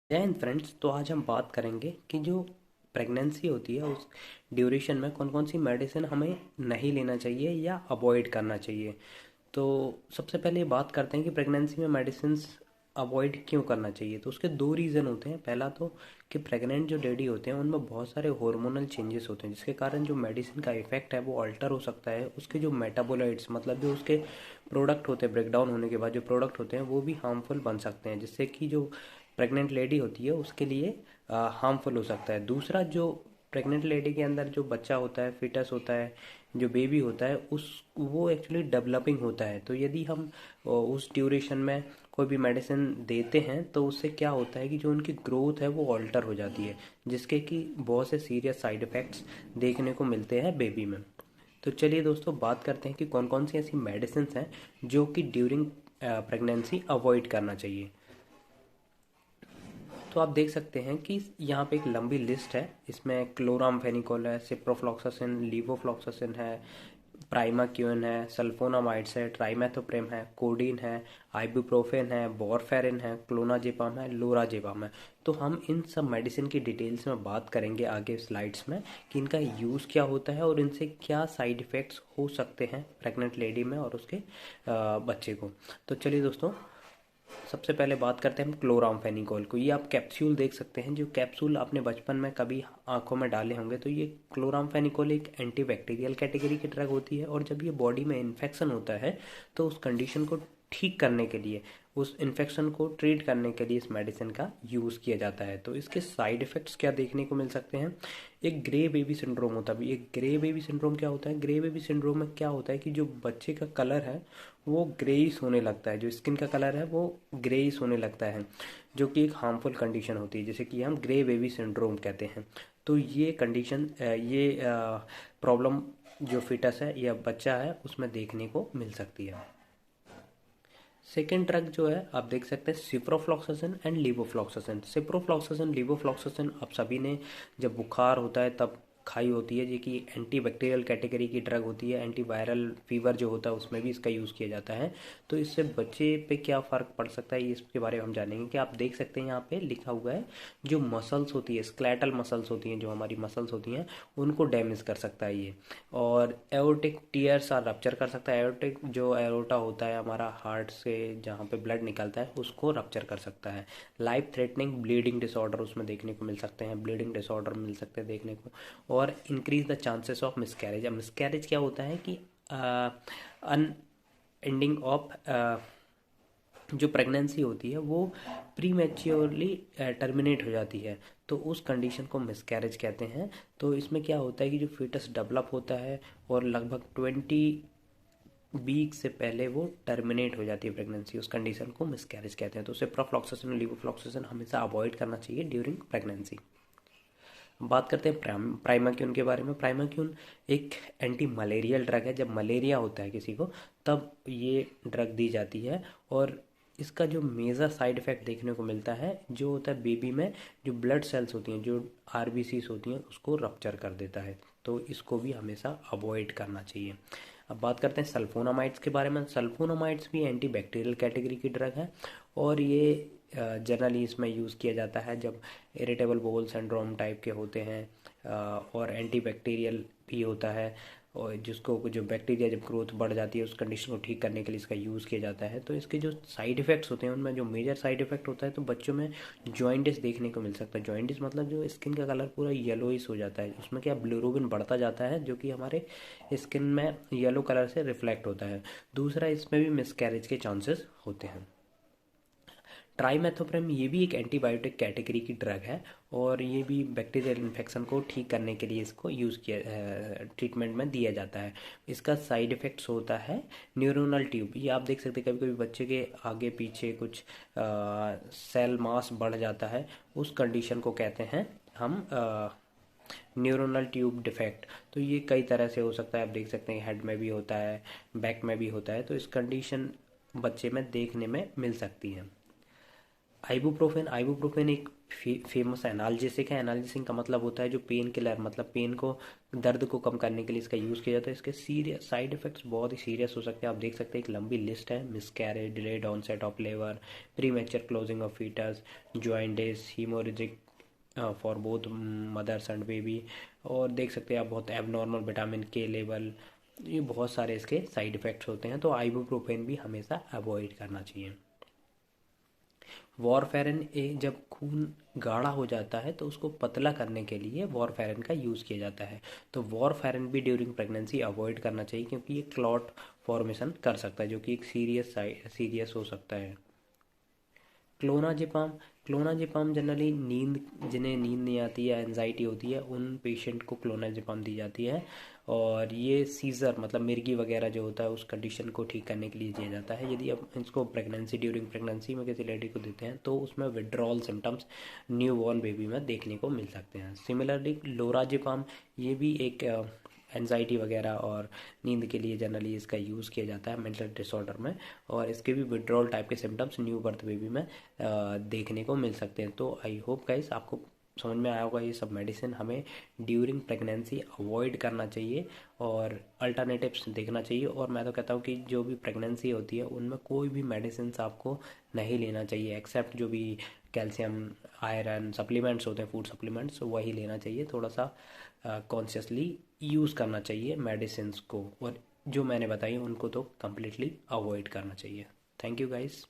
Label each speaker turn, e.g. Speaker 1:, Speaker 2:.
Speaker 1: जय हिंद फ्रेंड्स। तो आज हम बात करेंगे कि जो प्रेगनेंसी होती है उस ड्यूरेशन में कौन कौन सी मेडिसिन हमें नहीं लेना चाहिए या अवॉइड करना चाहिए। तो सबसे पहले बात करते हैं कि प्रेगनेंसी में मेडिसिन अवॉइड क्यों करना चाहिए। तो उसके दो रीज़न होते हैं। पहला तो कि प्रेग्नेंट जो लेडी होते हैं उनमें बहुत सारे हार्मोनल चेंजेस होते हैं जिसके कारण जो मेडिसिन का इफेक्ट है वो अल्टर हो सकता है। उसके जो मेटाबोलाइट्स मतलब जो उसके प्रोडक्ट होते हैं ब्रेक डाउन होने के बाद जो प्रोडक्ट होते हैं वो भी हार्मफुल बन सकते हैं जिससे कि जो प्रेग्नेंट लेडी होती है उसके लिए हार्मफुल हो सकता है। दूसरा, जो प्रेग्नेंट लेडी के अंदर जो बच्चा होता है, फिटस होता है, जो बेबी होता है उस वो एक्चुअली डेवलपिंग होता है। तो यदि हम उस ड्यूरेशन में कोई भी मेडिसिन देते हैं तो उससे क्या होता है कि जो उनकी ग्रोथ है वो ऑल्टर हो जाती है जिसके कि बहुत से सीरियस साइड इफ़ेक्ट्स देखने को मिलते हैं बेबी में। तो चलिए दोस्तों बात करते हैं कि कौन कौन सी ऐसी मेडिसिन हैं जो कि ड्यूरिंग प्रेगनेंसी अवॉइड करना चाहिए। तो आप देख सकते हैं कि यहाँ पे एक लंबी लिस्ट है। इसमें क्लोरामफेनिकोल है, सिप्रोफ्लॉक्सासिन, लीवोफ्लॉक्सासिन है, प्राइमाक्यून है, सल्फोनामाइड्स है, ट्राइमेथोप्रेम है, कोडीन है, आइबुप्रोफेन है, वॉरफेरिन है, क्लोनाजेपाम है, लोराजेपाम है। तो हम इन सब मेडिसिन की डिटेल्स में बात करेंगे आगे स्लाइड्स में कि इनका यूज़ क्या होता है और इनसे क्या साइड इफ़ेक्ट्स हो सकते हैं प्रेग्नेंट लेडी में और उसके बच्चे को। तो चलिए दोस्तों, सबसे पहले बात करते हैं हम क्लोरामफेनिकोल को। ये आप कैप्सूल देख सकते हैं। जो कैप्सूल आपने बचपन में कभी आंखों में डाले होंगे, तो ये क्लोरामफेनिकोल एक एंटीबैक्टीरियल कैटेगरी की ड्रग होती है और जब ये बॉडी में इन्फेक्शन होता है तो उस कंडीशन को ठीक करने के लिए, उस इन्फेक्शन को ट्रीट करने के लिए इस मेडिसिन का यूज़ किया जाता है। तो इसके साइड इफ़ेक्ट्स क्या देखने को मिल सकते हैं। एक ग्रे बेबी सिंड्रोम होता है। एक ग्रे बेबी सिंड्रोम क्या होता है? ग्रे बेबी सिंड्रोम में क्या होता है कि जो बच्चे का कलर है वो ग्रेइश होने लगता है, जो स्किन का कलर है वो ग्रेइश होने लगता है, जो कि एक हार्मफुल कंडीशन होती है जिसे कि हम ग्रे बेबी सिंड्रोम कहते हैं। तो ये कंडीशन, ये प्रॉब्लम जो फिटस है या बच्चा है उसमें देखने को मिल सकती है। सेकेंड ड्रग जो है आप देख सकते हैं ciprofloxacin and levofloxacin. Ciprofloxacin, levofloxacin आप सभी ने जब बुखार होता है तब खाई होती है, जो कि एंटी बैक्टीरियल कैटेगरी की ड्रग होती है। एंटी वायरल फीवर जो होता है उसमें भी इसका यूज़ किया जाता है। तो इससे बच्चे पे क्या फ़र्क पड़ सकता है ये इसके बारे में हम जानेंगे। कि आप देख सकते हैं यहाँ पे लिखा हुआ है जो मसल्स होती है, स्केलेटल मसल्स होती हैं, जो हमारी मसल्स होती हैं उनको डैमेज कर सकता है ये। और एओर्टिक टीयर्स आर रप्चर कर सकता है। एओर्टिक जो एरोटा होता है हमारा हार्ट से जहाँ पे ब्लड निकलता है उसको रप्चर कर सकता है। लाइफ थ्रेटनिंग ब्लीडिंग डिसऑर्डर उसमें देखने को मिल सकते हैं, ब्लीडिंग डिसऑर्डर मिल सकते हैं देखने को। और increase the chances of miscarriage. अब मिसकैरेज क्या होता है कि अन एंडिंग ऑफ जो प्रेगनेंसी होती है वो प्री मैच्योरली टर्मिनेट हो जाती है। तो उस कंडीशन को मिसकैरेज कहते हैं। तो इसमें क्या होता है कि जो फीटस डेवलप होता है और लगभग 20 वीक से पहले वो टर्मिनेट हो जाती है प्रेगनेंसी, उस कंडीशन को मिसकैरेज कहते हैं। तो सिप्रोफ्लॉक्सासिन और लीवोफ्लॉक्सासिन हमेशा अवॉइड करना चाहिए ड्यूरिंग प्रेगनेंसी। बात करते हैं प्राइमाक्यून के बारे में। प्राइमाक्यून एक एंटी मलेरियल ड्रग है। जब मलेरिया होता है किसी को तब ये ड्रग दी जाती है। और इसका जो मेजर साइड इफ़ेक्ट देखने को मिलता है जो होता है बेबी में, जो ब्लड सेल्स होती हैं, जो आरबीसीज होती हैं, उसको रप्चर कर देता है। तो इसको भी हमेशा अवॉइड करना चाहिए। अब बात करते हैं सल्फोनामाइड्स के बारे में। सल्फोनामाइड्स भी एंटी बैक्टीरियल कैटेगरी की ड्रग है और ये जनरली इसमें यूज़ किया जाता है जब इरिटेबल बोल सिंड्रोम टाइप के होते हैं। और एंटी बैक्टीरियल भी होता है और जिसको जो बैक्टीरिया जब ग्रोथ बढ़ जाती है उस कंडीशन को ठीक करने के लिए इसका यूज़ किया जाता है। तो इसके जो साइड इफ़ेक्ट्स होते हैं उनमें जो मेजर साइड इफ़ेक्ट होता है तो बच्चों में जॉइंटिस देखने को मिल सकता है। जॉइंटिस मतलब जो स्किन का कलर पूरा येलोइश हो जाता है, उसमें क्या बिलिरुबिन बढ़ता जाता है जो कि हमारे स्किन में येलो कलर से रिफ्लेक्ट होता है। दूसरा, इसमें भी मिसकैरेज के चांसेस होते हैं। ट्राइमेथोप्रेम ये भी एक एंटीबायोटिक कैटेगरी की ड्रग है और ये भी बैक्टीरियल इन्फेक्शन को ठीक करने के लिए इसको यूज़ किया, ट्रीटमेंट में दिया जाता है। इसका साइड इफ़ेक्ट्स होता है न्यूरोनल ट्यूब। ये आप देख सकते हैं कभी कभी बच्चे के आगे पीछे कुछ सेल मास बढ़ जाता है, उस कंडीशन को कहते हैं हम न्यूरोनल ट्यूब डिफेक्ट। तो ये कई तरह से हो सकता है। आप देख सकते हैं हेड में भी होता है, बैक में भी होता है। तो इस कंडीशन बच्चे में देखने में मिल सकती है। आइबुप्रोफेन आइबुप्रोफेन एक फेमस एनाल्जेसिक है। एनाल्जेसिक का मतलब होता है जो पेन किलर, मतलब पेन को, दर्द को कम करने के लिए इसका यूज़ किया जाता है। इसके सीरियस साइड इफेक्ट्स बहुत ही सीरियस हो सकते हैं। आप देख सकते हैं एक लंबी लिस्ट है: miscarriage, delayed onset of labour, premature closing of foetus, जॉइंटिस, haemorrhagic for both mothers and baby. और देख सकते हैं आप बहुत एबनॉर्मल विटामिन के लेवल, ये बहुत सारे इसके साइड इफ़ेक्ट्स होते हैं। तो आइबुप्रोफेन भी हमेशा अवॉइड करना चाहिए। वॉरफेरिन ए जब खून गाढ़ा हो जाता है तो उसको पतला करने के लिए वॉरफेरिन का यूज़ किया जाता है। तो वॉरफेरिन भी ड्यूरिंग प्रेगनेंसी अवॉइड करना चाहिए, क्योंकि ये क्लॉट फॉर्मेशन कर सकता है, जो कि एक सीरियस हो सकता है। क्लोनाजेपाम क्लोनाजेपाम जनरली जिन्हें नींद नहीं आती है, एनजाइटी होती है, उन पेशेंट को क्लोनाजेपाम दी जाती है। और ये सीज़र मतलब मिर्गी वगैरह जो होता है उस कंडीशन को ठीक करने के लिए दिया जाता है। यदि आप इसको ड्यूरिंग प्रेगनेंसी में किसी लेडी को देते हैं तो उसमें withdrawal symptoms new born baby में देखने को मिल सकते हैं। सिमिलरली लोराजेपाम, ये भी एक एनजाइटी वगैरह और नींद के लिए जनरली इसका यूज़ किया जाता है मेंटल डिसऑर्डर में। और इसके भी विड्रॉल टाइप के सिम्टम्स न्यू बर्थ बेबी में देखने को मिल सकते हैं। तो आई होप गाइस आपको समझ में आया होगा ये सब मेडिसिन हमें ड्यूरिंग प्रेगनेंसी अवॉइड करना चाहिए और अल्टरनेटिव्स देखना चाहिए। और मैं तो कहता हूँ कि जो भी प्रेगनेंसी होती है उनमें कोई भी मेडिसिन आपको नहीं लेना चाहिए, एक्सेप्ट जो भी कैल्शियम आयरन सप्लीमेंट्स होते हैं, फूड सप्लीमेंट्स, वही लेना चाहिए। थोड़ा सा कॉन्शियसली यूज़ करना चाहिए मेडिसिन को, और जो मैंने बताई उनको तो कम्प्लीटली अवॉइड करना चाहिए। Thank you guys.